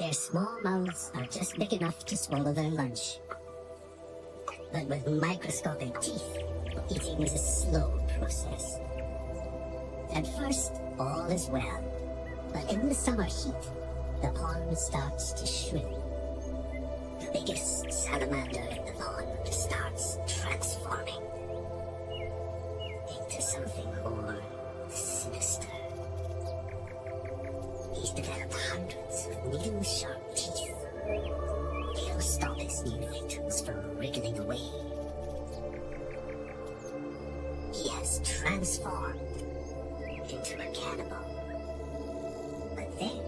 Their small mouths are just big enough to swallow their lunch. But with microscopic teeth, eating is a slow process. At first, all is well, but in the summer heat, the pond starts to shrink. The biggest salamander in the pond starts transforming into something more sinister. He's developed hundreds of needle-sharp teeth. They'll stop his new victims from wriggling away. He has transformed into a cannibal. But then,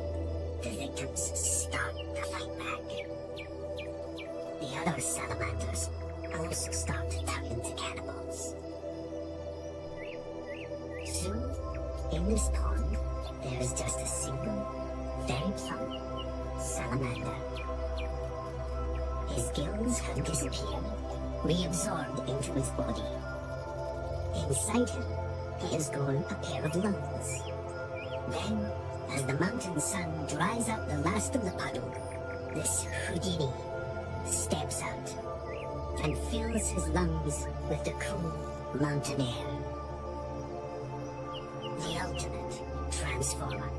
the victims start to fight back. The other salamanders also start to turn into cannibals. Soon, in this pond, there is just a single, very plump salamander. His gills have disappeared, reabsorbed into his body. Inside him, he has grown a pair of lungs. Then, as the mountain sun dries out the last of the puddle, this Houdini steps out and fills his lungs with the cool mountain air. The ultimate transformer.